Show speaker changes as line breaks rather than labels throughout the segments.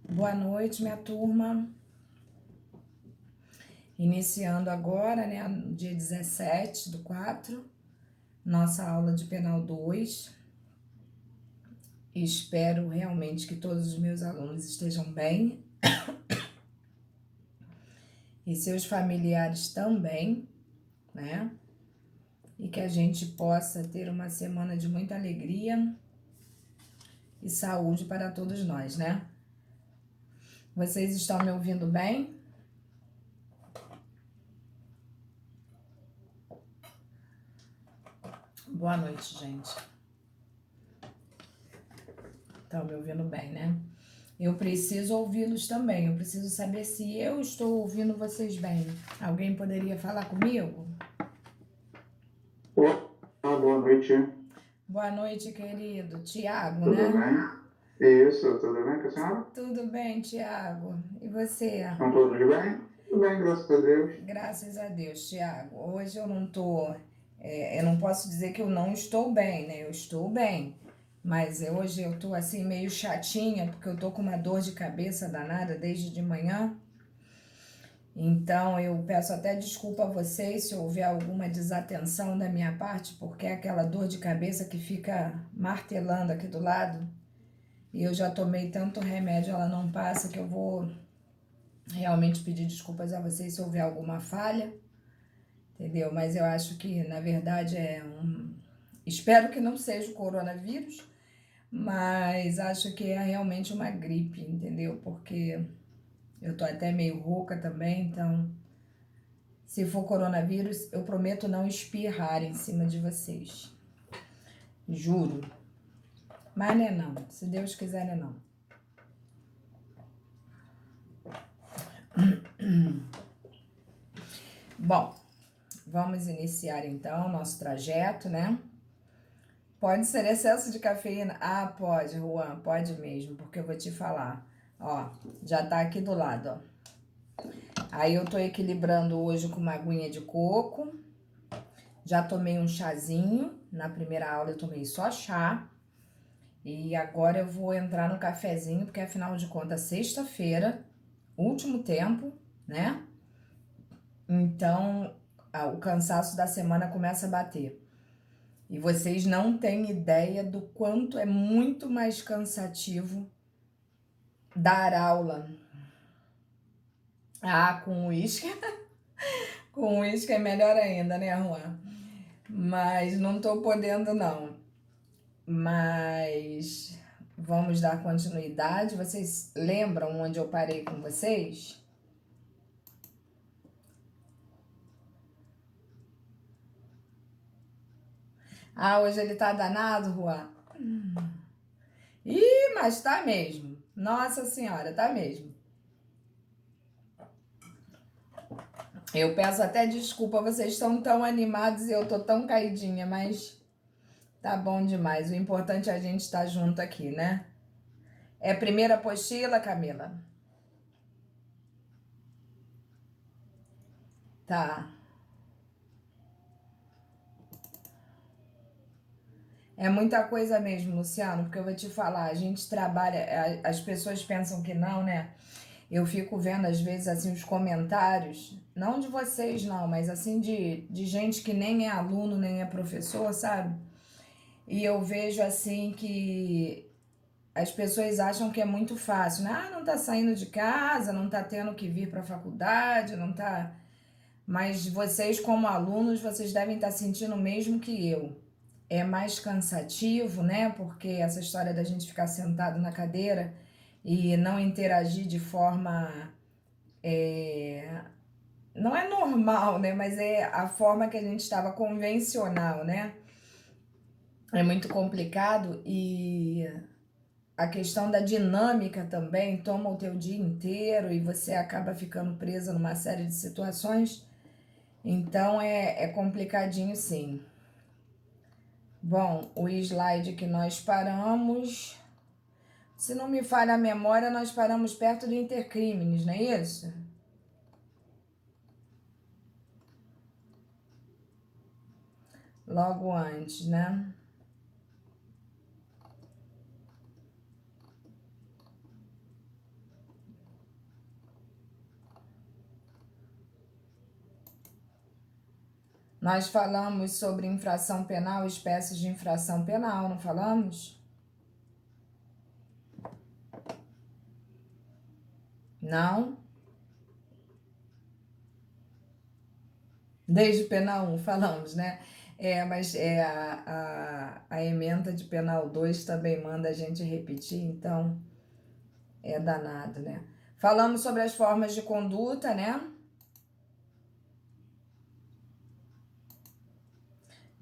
Boa noite, minha turma. Iniciando agora, né, no dia 17/4, nossa aula de Penal 2. Espero realmente que todos os meus alunos estejam bem e seus familiares também, né? E que a gente possa ter uma semana de muita alegria e saúde para todos nós, né? Vocês estão me ouvindo bem? Boa noite, gente. Estão me ouvindo bem, né? Eu preciso ouvi-los também. Eu preciso saber se eu estou ouvindo vocês bem. Alguém poderia falar comigo?
Boa noite.
Boa noite, querido. Tiago,
Tudo
né?
bem? Isso, tudo bem com a senhora?
Tudo bem, Tiago. E você?
Estão todos bem? Tudo bem, graças a Deus.
Graças a Deus, Tiago. Hoje eu não tô... eu não posso dizer que eu não estou bem, né? Eu estou bem. Mas hoje eu tô assim meio chatinha, porque eu tô com uma dor de cabeça danada desde de manhã. Então eu peço até desculpa a vocês se houver alguma desatenção da minha parte, porque é aquela dor de cabeça que fica martelando aqui do lado. E eu já tomei tanto remédio, ela não passa, que eu vou realmente pedir desculpas a vocês se houver alguma falha, entendeu? Mas eu acho que, na verdade, espero que não seja o coronavírus, mas acho que é realmente uma gripe, entendeu? Porque eu tô até meio rouca também, então, se for coronavírus, eu prometo não espirrar em cima de vocês. Juro. Mas não é não. Se Deus quiser, não é não. Bom, vamos iniciar então o nosso trajeto, né? Pode ser excesso de cafeína? Ah, pode, Juan, pode mesmo, porque eu vou te falar. Ó, já tá aqui do lado, ó. Aí eu tô equilibrando hoje com uma aguinha de coco. Já tomei um chazinho. Na primeira aula eu tomei só chá. E agora eu vou entrar no cafezinho, porque afinal de contas, sexta-feira, último tempo, né? Então, o cansaço da semana começa a bater. E vocês não têm ideia do quanto é muito mais cansativo dar aula. Ah, com uísque. Com uísque é melhor ainda, né, Juan? Mas não tô podendo, não. Mas vamos dar continuidade. Vocês lembram onde eu parei com vocês? Ah, hoje ele tá danado, Juan? Ih, mas tá mesmo. Nossa Senhora, tá mesmo. Eu peço até desculpa, vocês estão tão animados e eu tô tão caidinha, mas tá bom demais. O importante é a gente estar junto aqui, né? É a primeira apostila, Camila? Tá. É muita coisa mesmo, Luciano, porque eu vou te falar, a gente trabalha, as pessoas pensam que não, né? Eu fico vendo às vezes assim os comentários, não de vocês não, mas assim de gente que nem é aluno, nem é professor, sabe? E eu vejo assim que as pessoas acham que é muito fácil, né? Ah, não tá saindo de casa, não tá tendo que vir pra faculdade, não tá... Mas vocês como alunos, vocês devem estar sentindo o mesmo que eu. É mais cansativo, né? Porque essa história da gente ficar sentado na cadeira e não interagir de forma... não é normal, né? Mas é a forma que a gente estava convencional, né? É muito complicado e a questão da dinâmica também toma o teu dia inteiro e você acaba ficando presa numa série de situações. Então é complicadinho, sim. Bom, o slide que nós paramos, se não me falha a memória, nós paramos perto do intercrimes, não é isso? logo antes, né? Nós falamos sobre infração penal, espécies de infração penal, não falamos? Não? Desde penal 1 falamos, né? Mas a ementa de penal 2 também manda a gente repetir, então é danado, né? Falamos sobre as formas de conduta, né?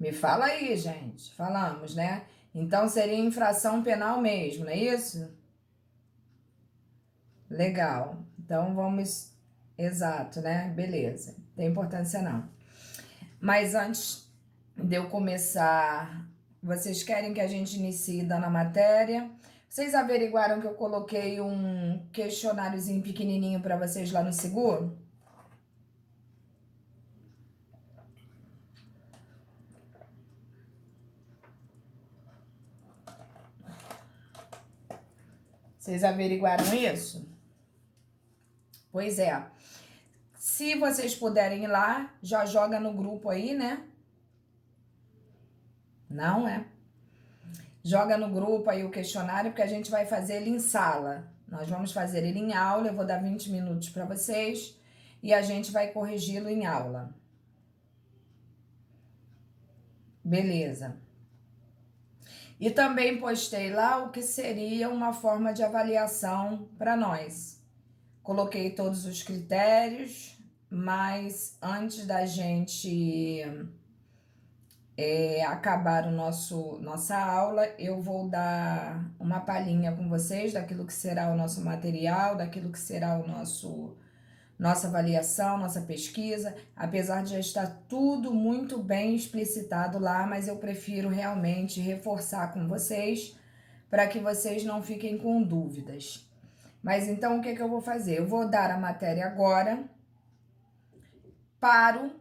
Me fala aí, gente. Falamos, né? Então seria infração penal mesmo, não é isso? Legal. Então vamos. Exato, né? Beleza. Não tem importância não. Mas antes de eu começar, vocês querem que a gente inicie dando a matéria? Vocês averiguaram que eu coloquei um questionáriozinho pequenininho para vocês lá no seguro? Vocês averiguaram isso? Pois é. Se vocês puderem ir lá, já joga no grupo aí, né? Não é? Joga no grupo aí o questionário, porque a gente vai fazer ele em sala. Nós vamos fazer ele em aula, eu vou dar 20 minutos para vocês e a gente vai corrigi-lo em aula. Beleza. E também postei lá o que seria uma forma de avaliação para nós. Coloquei todos os critérios, mas antes da gente acabar nossa aula, eu vou dar uma palhinha com vocês daquilo que será o nosso material, daquilo que será o nossa avaliação, nossa pesquisa, apesar de já estar tudo muito bem explicitado lá, mas eu prefiro realmente reforçar com vocês para que vocês não fiquem com dúvidas. Mas então o que eu vou fazer? Eu vou dar a matéria agora, paro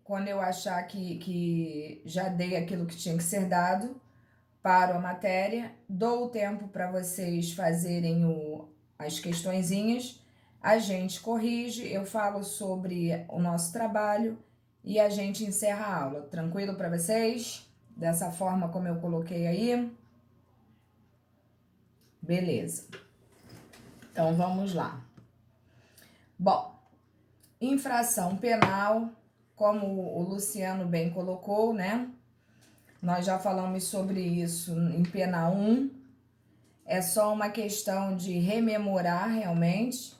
quando eu achar que já dei aquilo que tinha que ser dado, paro a matéria, dou o tempo para vocês fazerem as questõezinhas, a gente corrige, eu falo sobre o nosso trabalho e a gente encerra a aula. Tranquilo para vocês? Dessa forma como eu coloquei aí? Beleza. Então vamos lá. Bom, infração penal, como o Luciano bem colocou, né? Nós já falamos sobre isso em penal 1. É só uma questão de rememorar realmente.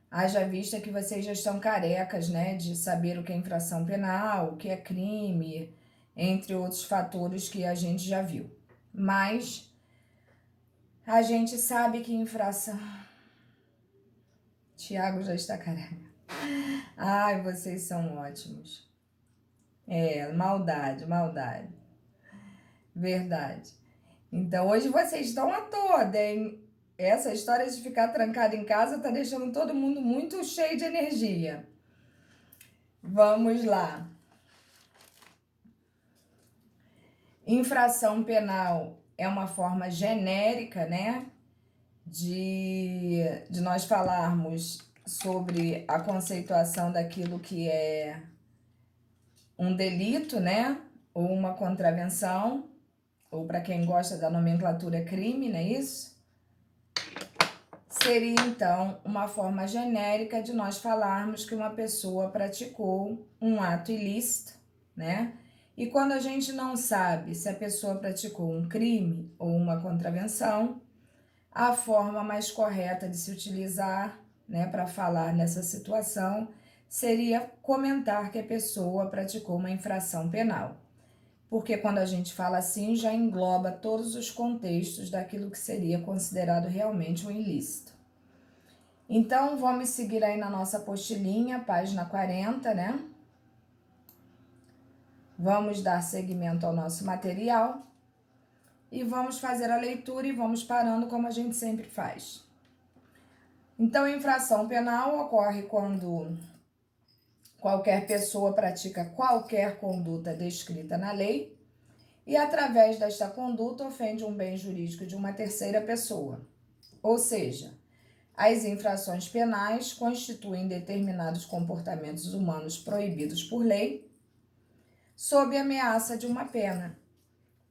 Haja vista que vocês já estão carecas, né? De saber o que é infração penal, o que é crime, entre outros fatores que a gente já viu. Mas a gente sabe que infração... Tiago já está careca. Ai, vocês são ótimos. Maldade, maldade. Verdade. Então, hoje vocês estão à toa, hein? Essa história de ficar trancado em casa tá deixando todo mundo muito cheio de energia. Vamos lá. Infração penal é uma forma genérica, né? De nós falarmos sobre a conceituação daquilo que é um delito, né? Ou uma contravenção, ou para quem gosta da nomenclatura crime, não é isso? Seria, então, uma forma genérica de nós falarmos que uma pessoa praticou um ato ilícito, né? E quando a gente não sabe se a pessoa praticou um crime ou uma contravenção, a forma mais correta de se utilizar, né, para falar nessa situação seria comentar que a pessoa praticou uma infração penal. Porque quando a gente fala assim, já engloba todos os contextos daquilo que seria considerado realmente um ilícito. Então, vamos seguir aí na nossa apostilinha, página 40, né? Vamos dar seguimento ao nosso material e vamos fazer a leitura e vamos parando como a gente sempre faz. Então, infração penal ocorre quando qualquer pessoa pratica qualquer conduta descrita na lei e, através desta conduta, ofende um bem jurídico de uma terceira pessoa. Ou seja, as infrações penais constituem determinados comportamentos humanos proibidos por lei, sob a ameaça de uma pena.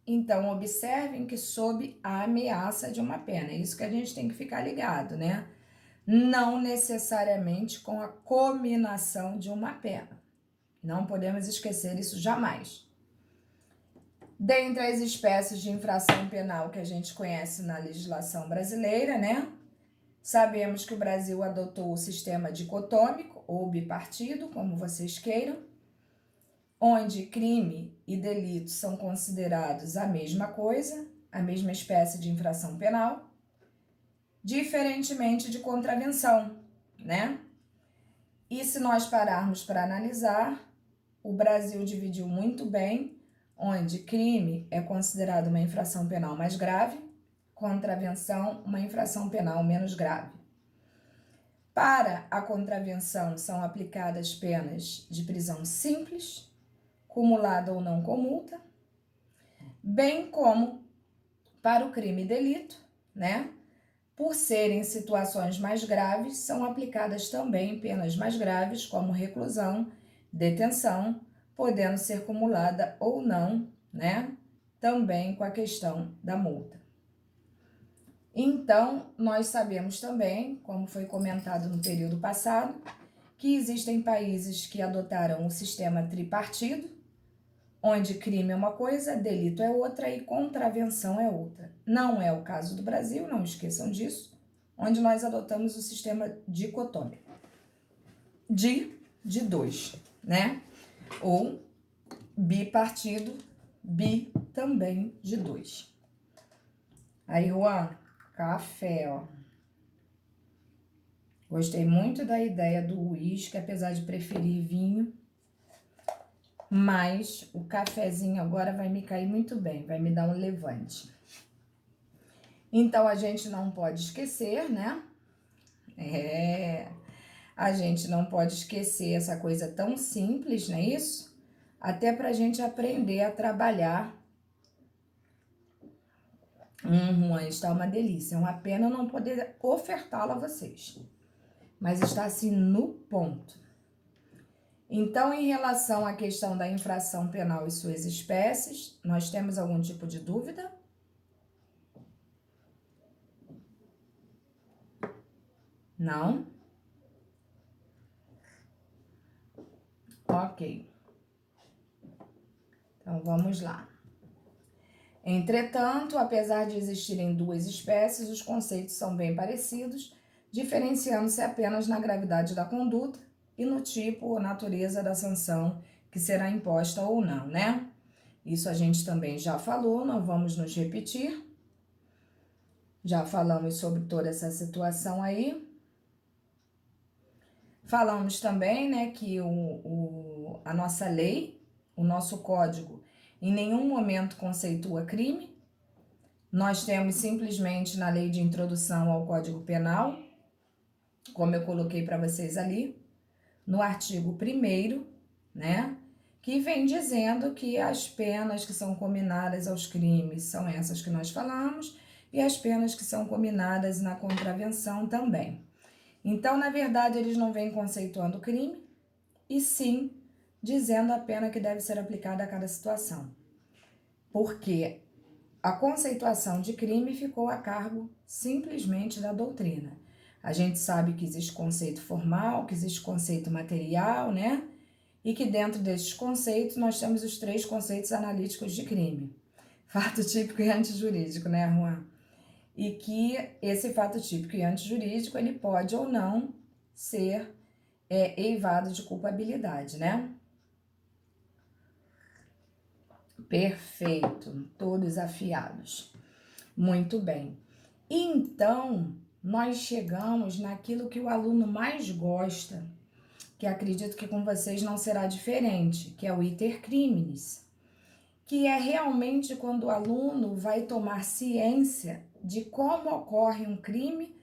Então, observem que sob a ameaça de uma pena. É isso que a gente tem que ficar ligado, né? Não necessariamente com a cominação de uma pena. Não podemos esquecer isso jamais. Dentre as espécies de infração penal que a gente conhece na legislação brasileira, né? Sabemos que o Brasil adotou o sistema dicotômico ou bipartido, como vocês queiram, onde crime e delito são considerados a mesma coisa, a mesma espécie de infração penal, diferentemente de contravenção, né? E se nós pararmos para analisar, o Brasil dividiu muito bem, onde crime é considerado uma infração penal mais grave, contravenção uma infração penal menos grave. Para a contravenção são aplicadas penas de prisão simples, cumulada ou não com multa, bem como para o crime e delito, né? Por serem situações mais graves, são aplicadas também penas mais graves, como reclusão, detenção, podendo ser cumulada ou não, né? Também com a questão da multa. Então, nós sabemos também, como foi comentado no período passado, que existem países que adotaram o sistema tripartido, onde crime é uma coisa, delito é outra e contravenção é outra. Não é o caso do Brasil, não esqueçam disso, onde nós adotamos o sistema dicotômico. De dois, né? Ou bipartido, bi também de dois. Aí, Juan, café, ó. Gostei muito da ideia do uísque, apesar de preferir vinho. Mas o cafezinho agora vai me cair muito bem, vai me dar um levante. Então, a gente não pode esquecer, né? A gente não pode esquecer essa coisa tão simples, não é isso? Até pra gente aprender a trabalhar. Juan, está uma delícia. É uma pena eu não poder ofertá-lo a vocês. Mas está assim no ponto. Então, em relação à questão da infração penal e suas espécies, nós temos algum tipo de dúvida? Não? Ok. Então, vamos lá. Entretanto, apesar de existirem duas espécies, os conceitos são bem parecidos, diferenciando-se apenas na gravidade da conduta e no tipo ou natureza da sanção que será imposta ou não, né? Isso a gente também já falou, não vamos nos repetir. Já falamos sobre toda essa situação aí. Falamos também, né, que a nossa lei, o nosso código, em nenhum momento conceitua crime. Nós temos simplesmente na lei de introdução ao Código Penal, como eu coloquei para vocês ali, no artigo 1º, né, que vem dizendo que as penas que são cominadas aos crimes são essas que nós falamos e as penas que são cominadas na contravenção também. Então, na verdade, eles não vêm conceituando crime, e sim dizendo a pena que deve ser aplicada a cada situação. Porque a conceituação de crime ficou a cargo simplesmente da doutrina. A gente sabe que existe conceito formal, que existe conceito material, né? E que dentro desses conceitos nós temos os 3 conceitos analíticos de crime. Fato típico e antijurídico, né, Juan? E que esse fato típico e antijurídico, ele pode ou não ser eivado de culpabilidade, né? Perfeito, todos afiados. Muito bem. Então, nós chegamos naquilo que o aluno mais gosta, que acredito que com vocês não será diferente, que é o iter criminis, que é realmente quando o aluno vai tomar ciência de como ocorre um crime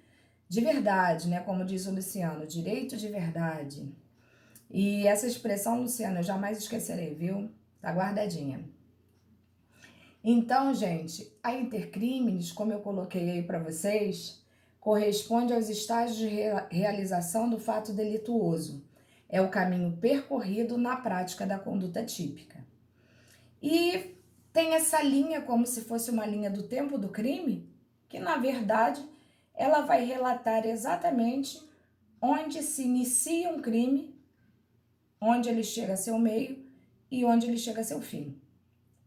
de verdade, né? Como diz o Luciano, direito de verdade. E essa expressão, Luciana, eu jamais esquecerei, viu? Tá guardadinha. Então, gente, a intercrimes, como eu coloquei aí para vocês, corresponde aos estágios de realização do fato delituoso. É o caminho percorrido na prática da conduta típica. E tem essa linha como se fosse uma linha do tempo do crime, que na verdade ela vai relatar exatamente onde se inicia um crime, onde ele chega a seu meio e onde ele chega a seu fim.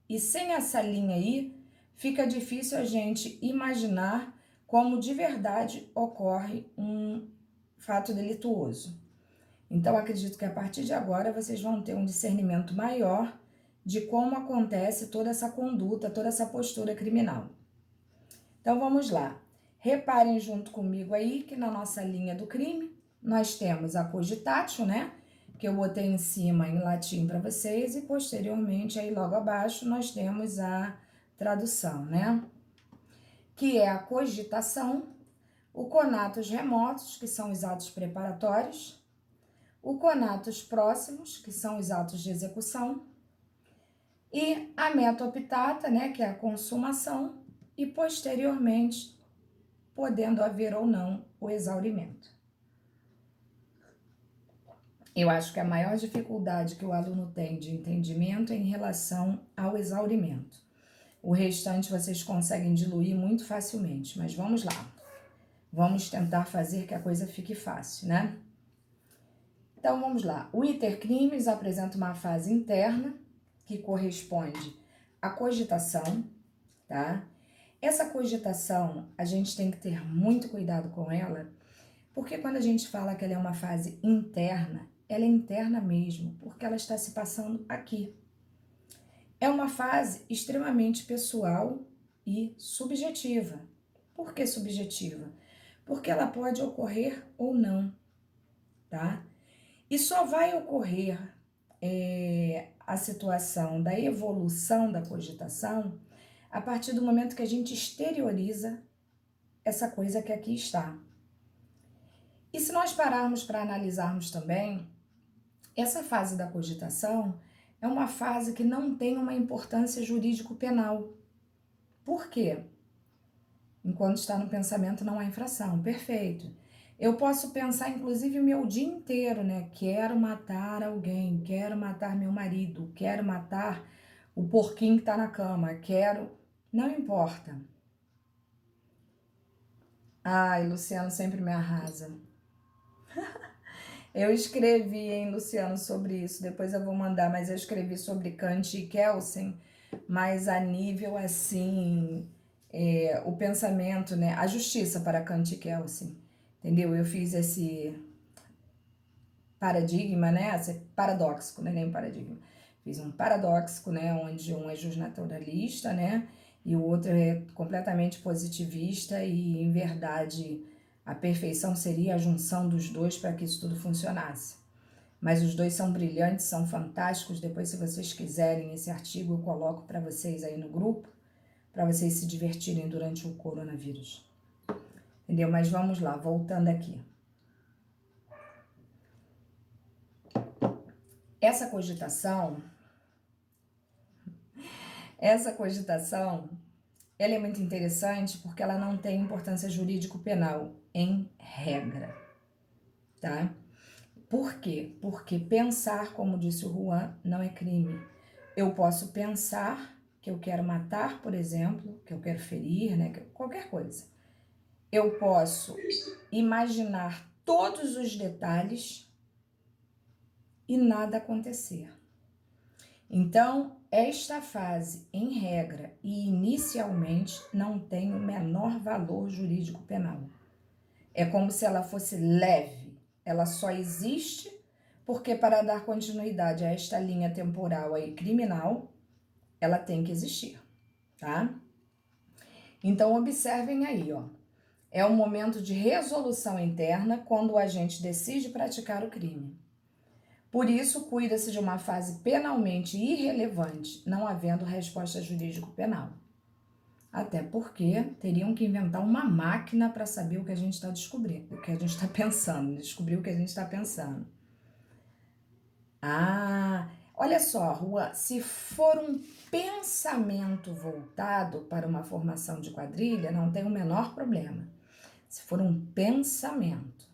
E sem essa linha aí, fica difícil a gente imaginar como de verdade ocorre um fato delituoso. Então, acredito que a partir de agora vocês vão ter um discernimento maior de como acontece toda essa conduta, toda essa postura criminal. Então, vamos lá. Reparem junto comigo aí que na nossa linha do crime, nós temos a cogitatio, né? Que eu botei em cima em latim para vocês, e posteriormente, aí logo abaixo, nós temos a tradução, né? Que é a cogitação, o conatos remotos, que são os atos preparatórios, o conatos próximos, que são os atos de execução, e a metoptata, né? Que é a consumação, e posteriormente, podendo haver ou não o exaurimento. Eu acho que a maior dificuldade que o aluno tem de entendimento é em relação ao exaurimento. O restante vocês conseguem diluir muito facilmente, mas vamos lá. Vamos tentar fazer que a coisa fique fácil, né? Então vamos lá. O intercrimes apresenta uma fase interna que corresponde à cogitação, tá? Essa cogitação, a gente tem que ter muito cuidado com ela, porque quando a gente fala que ela é uma fase interna, ela é interna mesmo, porque ela está se passando aqui. É uma fase extremamente pessoal e subjetiva. Por que subjetiva? Porque ela pode ocorrer ou não, tá? E só vai ocorrer a situação da evolução da cogitação a partir do momento que a gente exterioriza essa coisa que aqui está. E se nós pararmos para analisarmos também, essa fase da cogitação é uma fase que não tem uma importância jurídico-penal. Por quê? Enquanto está no pensamento não há infração, perfeito. Eu posso pensar, inclusive, o meu dia inteiro, né? Quero matar alguém, quero matar meu marido, quero matar o porquinho que está na cama, quero... Não importa. Ai, Luciano sempre me arrasa. Eu escrevi, hein, Luciano, sobre isso, depois eu vou mandar, mas eu escrevi sobre Kant e Kelsen, mas a nível, assim, o pensamento, né, a justiça para Kant e Kelsen, entendeu? Eu fiz esse paradigma, né, esse paradoxo, né, nem paradigma, fiz um paradoxo, né, onde um é justnaturalista, né, e o outro é completamente positivista e, em verdade, a perfeição seria a junção dos dois para que isso tudo funcionasse. Mas os dois são brilhantes, são fantásticos. Depois, se vocês quiserem, esse artigo eu coloco para vocês aí no grupo, para vocês se divertirem durante o coronavírus. Entendeu? Mas vamos lá, voltando aqui. Essa cogitação, ela é muito interessante porque ela não tem importância jurídico-penal, em regra, tá? Por quê? Porque pensar, como disse o Juan, não é crime. Eu posso pensar que eu quero matar, por exemplo, que eu quero ferir, né? Qualquer coisa. Eu posso imaginar todos os detalhes e nada acontecer. Então, esta fase, em regra e inicialmente, não tem o menor valor jurídico penal. É como se ela fosse leve. Ela só existe porque, para dar continuidade a esta linha temporal aí criminal, ela tem que existir, tá? Então, observem aí, ó. É um momento de resolução interna quando o agente decide praticar o crime. Por isso, cuida-se de uma fase penalmente irrelevante, não havendo resposta jurídico-penal. Até porque teriam que inventar uma máquina para saber o que a gente está descobrindo, o que a gente está pensando, descobrir o que a gente está pensando. Olha só, Rua, se for um pensamento voltado para uma formação de quadrilha, não tem o menor problema. Se for um pensamento.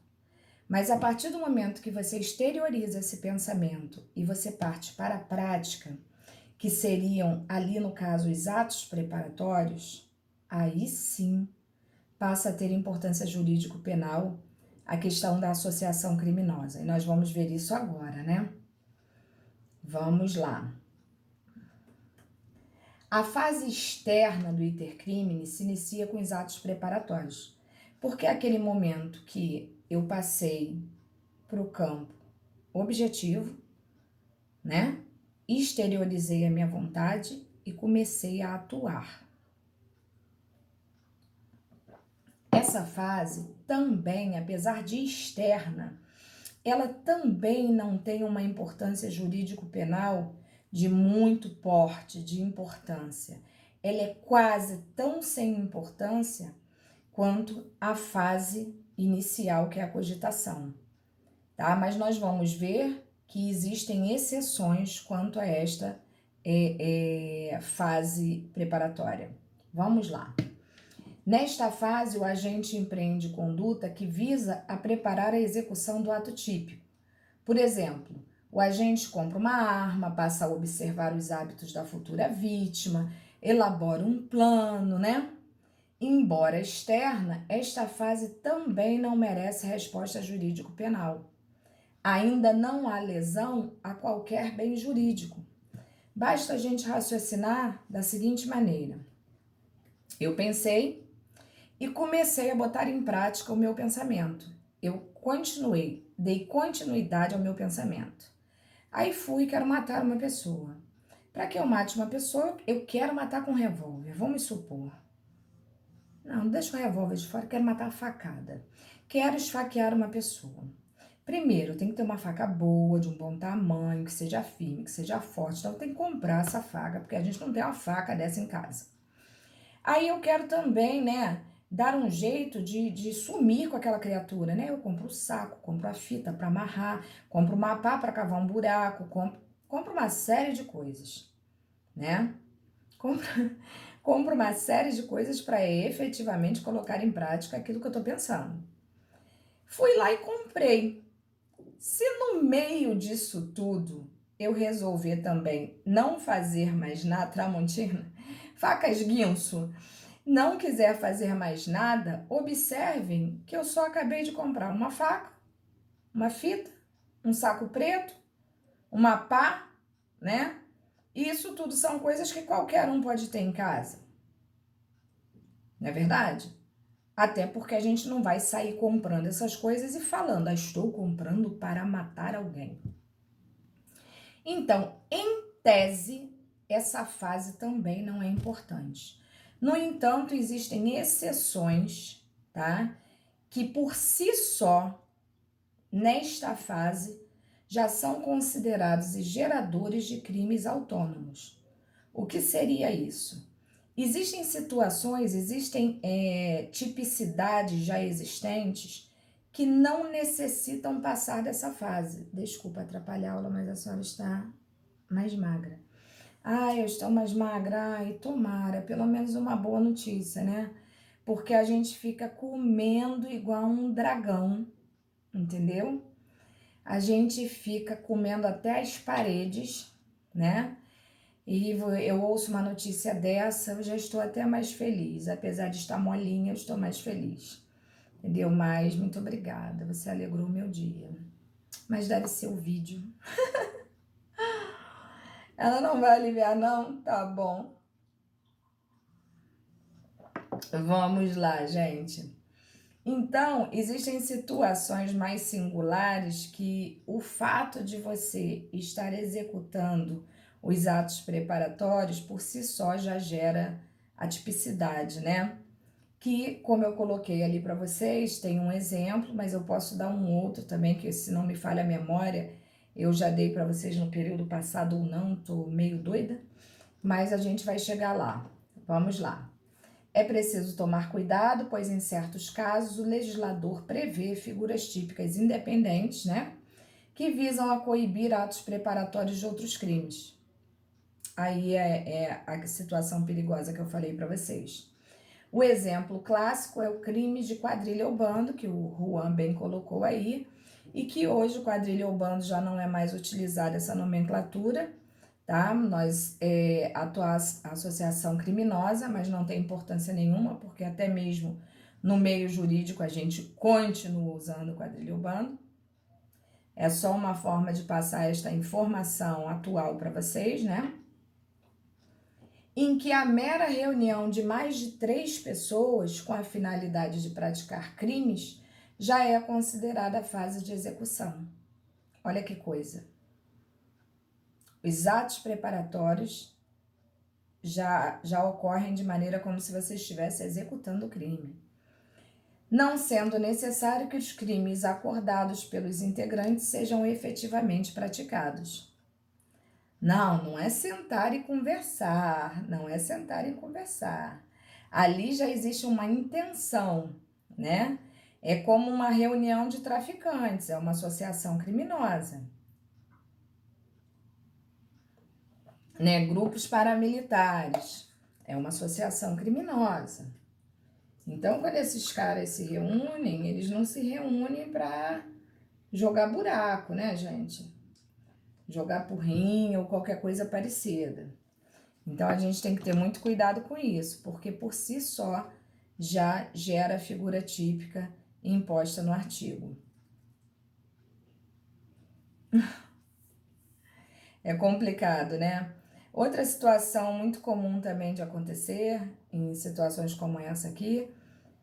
Mas a partir do momento que você exterioriza esse pensamento e você parte para a prática, que seriam ali no caso os atos preparatórios, aí sim passa a ter importância jurídico-penal a questão da associação criminosa. E nós vamos ver isso agora, né? Vamos lá. A fase externa do iter criminis se inicia com os atos preparatórios, porque é aquele momento que eu passei para o campo objetivo, né? Exteriorizei a minha vontade e comecei a atuar. Essa fase também, apesar de externa, ela também não tem uma importância jurídico-penal de muito porte, de importância. Ela é quase tão sem importância quanto a fase inicial, que é a cogitação, tá? Mas nós vamos ver que existem exceções quanto a esta fase preparatória. Vamos lá. Nesta fase, o agente empreende conduta que visa a preparar a execução do ato típico. Por exemplo, o agente compra uma arma, passa a observar os hábitos da futura vítima, elabora um plano, né? Embora externa, esta fase também não merece resposta jurídico-penal. Ainda não há lesão a qualquer bem jurídico. Basta a gente raciocinar da seguinte maneira. Eu pensei e comecei a botar em prática o meu pensamento. Eu dei continuidade ao meu pensamento. Aí fui e quero matar uma pessoa. Para que eu mate uma pessoa, eu quero matar com um revólver, vamos supor. Não deixa o revólver de fora, quero matar a facada. Quero esfaquear uma pessoa. Primeiro, tem que ter uma faca boa, de um bom tamanho, que seja firme, que seja forte. Então, tem que comprar essa faca, porque a gente não tem uma faca dessa em casa. Aí eu quero também, né, dar um jeito de sumir com aquela criatura, né? Eu compro o saco, compro a fita para amarrar, compro uma pá para cavar um buraco, compro uma série de coisas, né? Compro uma série de coisas para efetivamente colocar em prática aquilo que eu tô pensando. Fui lá e comprei. Se no meio disso tudo eu resolver também não fazer mais nada, Tramontina, facas guinso, não quiser fazer mais nada, observem que eu só acabei de comprar uma faca, uma fita, um saco preto, uma pá, né? Isso tudo são coisas que qualquer um pode ter em casa. Não é verdade? Até porque a gente não vai sair comprando essas coisas e falando, estou comprando para matar alguém. Então, em tese, essa fase também não é importante. No entanto, existem exceções, tá? Que por si só, nesta fase, já são considerados geradores de crimes autônomos. O que seria isso? Existem situações, existem tipicidades já existentes que não necessitam passar dessa fase. Desculpa atrapalhar a aula, mas a senhora está mais magra. Eu estou mais magra, tomara, pelo menos uma boa notícia, né? Porque a gente fica comendo igual um dragão, entendeu? A gente fica comendo até as paredes, né? E eu ouço uma notícia dessa, eu já estou até mais feliz. Apesar de estar molinha, eu estou mais feliz. Entendeu? Mas muito obrigada, você alegrou o meu dia. Mas deve ser o vídeo. Ela não vai aliviar, não? Tá bom. Vamos lá, gente. Então, existem situações mais singulares que o fato de você estar executando os atos preparatórios por si só já gera a tipicidade, né? Que, como eu coloquei ali para vocês, tem um exemplo, mas eu posso dar um outro também, que se não me falha a memória, eu já dei para vocês no período passado ou não, tô meio doida, mas a gente vai chegar lá. Vamos lá. É preciso tomar cuidado, pois em certos casos o legislador prevê figuras típicas independentes, né? que visam a coibir atos preparatórios de outros crimes. Aí é a situação perigosa que eu falei para vocês. O exemplo clássico é o crime de quadrilha ou bando, que o Juan bem colocou aí, e que hoje o quadrilha ou bando já não é mais utilizada essa nomenclatura, tá? Nós atuamos associação criminosa, mas não tem importância nenhuma, porque até mesmo no meio jurídico a gente continua usando quadrilha ou bando. É só uma forma de passar esta informação atual para vocês, né? Em que a mera reunião de mais de 3 pessoas com a finalidade de praticar crimes já é considerada a fase de execução. Olha que coisa. Os atos preparatórios já ocorrem de maneira como se você estivesse executando o crime, não sendo necessário que os crimes acordados pelos integrantes sejam efetivamente praticados. Não é sentar e conversar, não é sentar e conversar. Ali já existe uma intenção, né? É como uma reunião de traficantes, é uma associação criminosa. Né? Grupos paramilitares, é uma associação criminosa. Então, quando esses caras se reúnem, eles não se reúnem para jogar buraco, né, gente? Jogar porrinho ou qualquer coisa parecida. Então, a gente tem que ter muito cuidado com isso, porque por si só já gera a figura típica imposta no artigo. É complicado, né? Outra situação muito comum também de acontecer em situações como essa aqui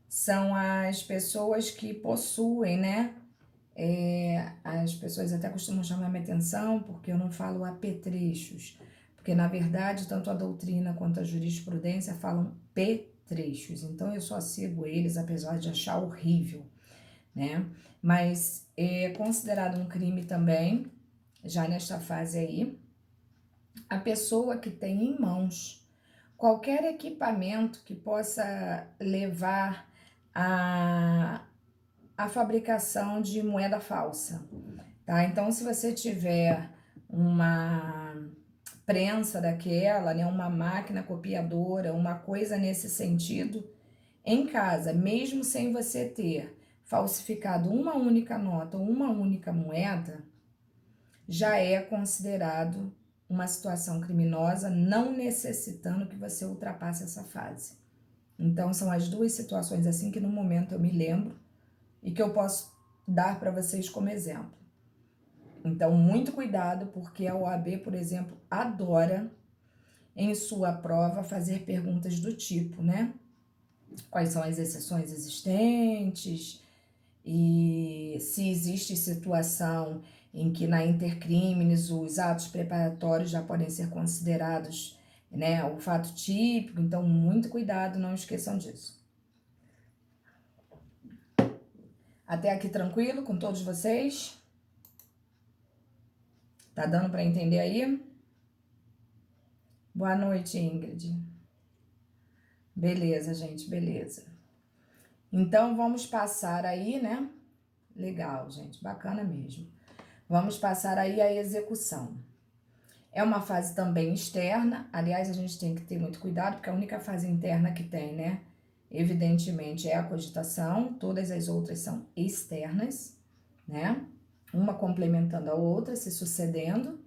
são as pessoas que possuem, né? As pessoas até costumam chamar minha atenção porque eu não falo apetrechos, porque na verdade tanto a doutrina quanto a jurisprudência falam petrechos, então eu só sigo eles apesar de achar horrível, né? Mas é considerado um crime também, já nesta fase aí, a pessoa que tem em mãos qualquer equipamento que possa levar a fabricação de moeda falsa, tá? Então, se você tiver uma prensa daquela, né, uma máquina copiadora, uma coisa nesse sentido, em casa, mesmo sem você ter falsificado uma única nota ou uma única moeda, já é considerado uma situação criminosa, não necessitando que você ultrapasse essa fase. Então, são as duas situações assim que no momento eu me lembro e que eu posso dar para vocês como exemplo. Então, muito cuidado, porque a OAB, por exemplo, adora em sua prova fazer perguntas do tipo, né? Quais são as exceções existentes e se existe situação em que na intercrimes os atos preparatórios já podem ser considerados, né, o fato típico. Então, muito cuidado, não esqueçam disso. Até aqui tranquilo com todos vocês? Tá dando para entender aí? Boa noite, Ingrid. Beleza, gente, beleza. Então, vamos passar aí, né? Legal, gente, bacana mesmo. Vamos passar aí a execução. É uma fase também externa, aliás, a gente tem que ter muito cuidado, porque a única fase interna que tem, né? Evidentemente, é a cogitação, todas as outras são externas, né? Uma complementando a outra, se sucedendo.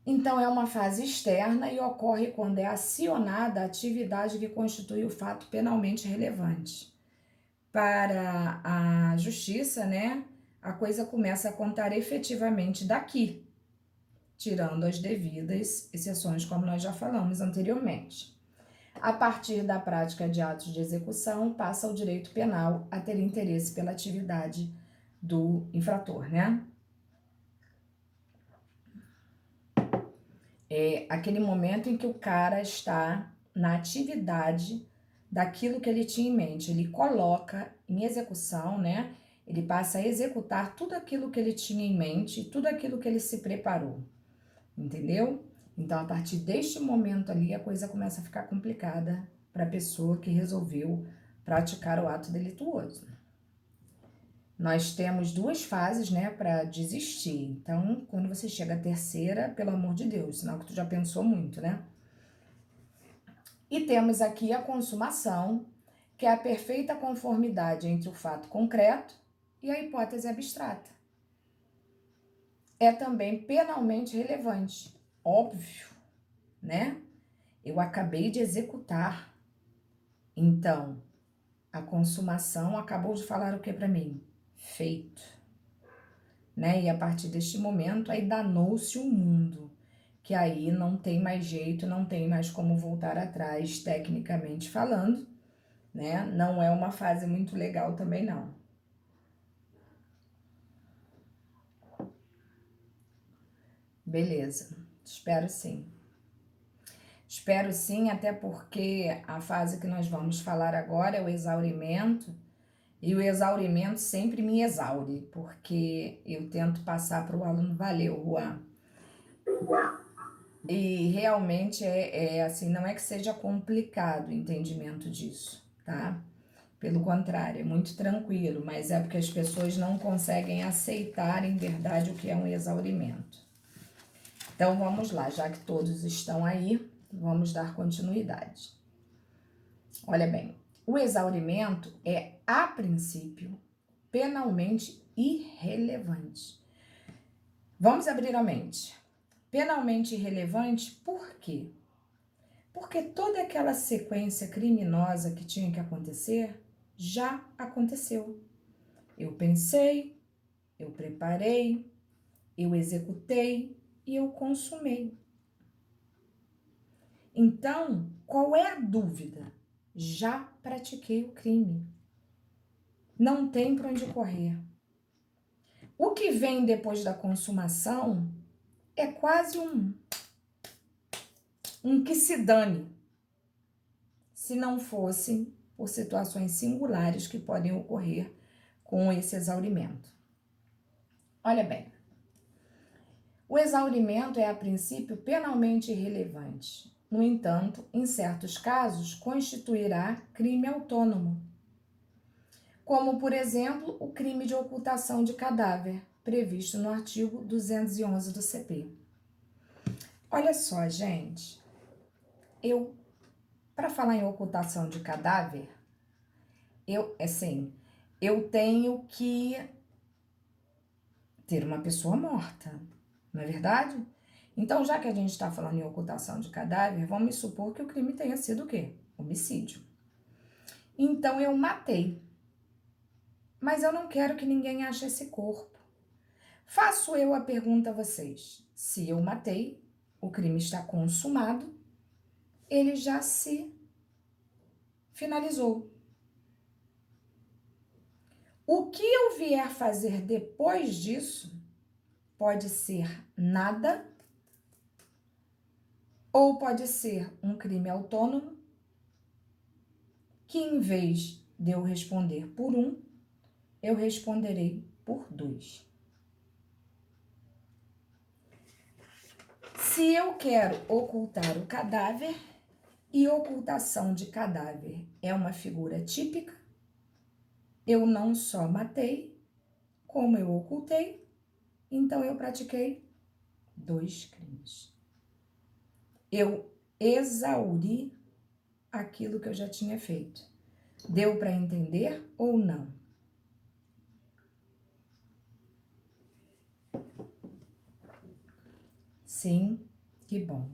Então, é uma fase externa e ocorre quando é acionada a atividade que constitui o fato penalmente relevante. Para a justiça, né, a coisa começa a contar efetivamente daqui, tirando as devidas exceções, como nós já falamos anteriormente. A partir da prática de atos de execução, passa o direito penal a ter interesse pela atividade do infrator, né? É aquele momento em que o cara está na atividade daquilo que ele tinha em mente. Ele coloca em execução, né? Ele passa a executar tudo aquilo que ele tinha em mente, tudo aquilo que ele se preparou. Entendeu? Então, a partir deste momento ali, a coisa começa a ficar complicada para a pessoa que resolveu praticar o ato delituoso. Nós temos 2 fases, né, para desistir. Então, quando você chega à terceira, pelo amor de Deus, sinal que tu já pensou muito, né? E temos aqui a consumação, que é a perfeita conformidade entre o fato concreto e a hipótese abstrata. É também penalmente relevante, óbvio, né? Eu acabei de executar. Então, a consumação acabou de falar o que para mim? Feito. Né? E a partir deste momento, aí danou-se o mundo, que aí não tem mais jeito, não tem mais como voltar atrás, tecnicamente falando, né? Não é uma fase muito legal também, não. Beleza, espero sim. Espero sim, até porque a fase que nós vamos falar agora é o exaurimento, e o exaurimento sempre me exaure, porque eu tento passar para o aluno, valeu, Juan. E realmente é assim, não é que seja complicado o entendimento disso, tá? Pelo contrário, é muito tranquilo, mas é porque as pessoas não conseguem aceitar em verdade o que é um exaurimento. Então vamos lá, já que todos estão aí, vamos dar continuidade. Olha bem, o exaurimento é, a princípio, penalmente irrelevante. Vamos abrir a mente. Penalmente irrelevante, por quê? Porque toda aquela sequência criminosa que tinha que acontecer, já aconteceu. Eu pensei, eu preparei, eu executei e eu consumei. Então, qual é a dúvida? Já pratiquei o crime. Não tem para onde correr. O que vem depois da consumação é quase um que se dane, se não fossem por situações singulares que podem ocorrer com esse exaurimento. Olha bem, o exaurimento é, a princípio, penalmente irrelevante. No entanto, em certos casos, constituirá crime autônomo, como, por exemplo, o crime de ocultação de cadáver, previsto no artigo 211 do CP. Olha só, gente, para falar em ocultação de cadáver, eu tenho que ter uma pessoa morta, não é verdade? Então, já que a gente está falando em ocultação de cadáver, vamos supor que o crime tenha sido o quê? Homicídio. Então, eu matei. Mas eu não quero que ninguém ache esse corpo. Faço eu a pergunta a vocês. Se eu matei, o crime está consumado, ele já se finalizou. O que eu vier fazer depois disso pode ser nada ou pode ser um crime autônomo que, em vez de eu responder por um, eu responderei por 2. Se eu quero ocultar o cadáver, e ocultação de cadáver é uma figura típica, eu não só matei, como eu ocultei, então eu pratiquei 2 crimes. Eu exauri aquilo que eu já tinha feito. Deu para entender ou não? Sim, que bom.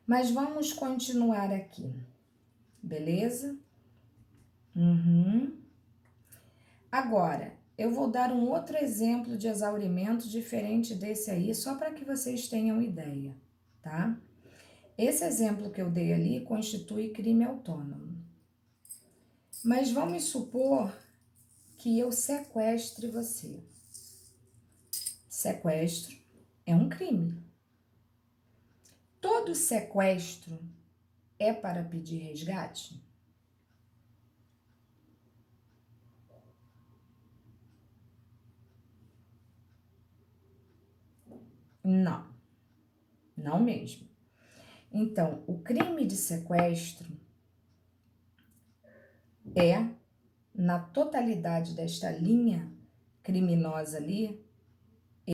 Mas vamos continuar aqui, beleza? Agora, eu vou dar um outro exemplo de exaurimento diferente desse aí, só para que vocês tenham ideia, tá? Esse exemplo que eu dei ali constitui crime autônomo. Mas vamos supor que eu sequestre você. Sequestro é um crime. Todo sequestro é para pedir resgate? Não, não mesmo. Então, o crime de sequestro é, na totalidade desta linha, criminosa ali,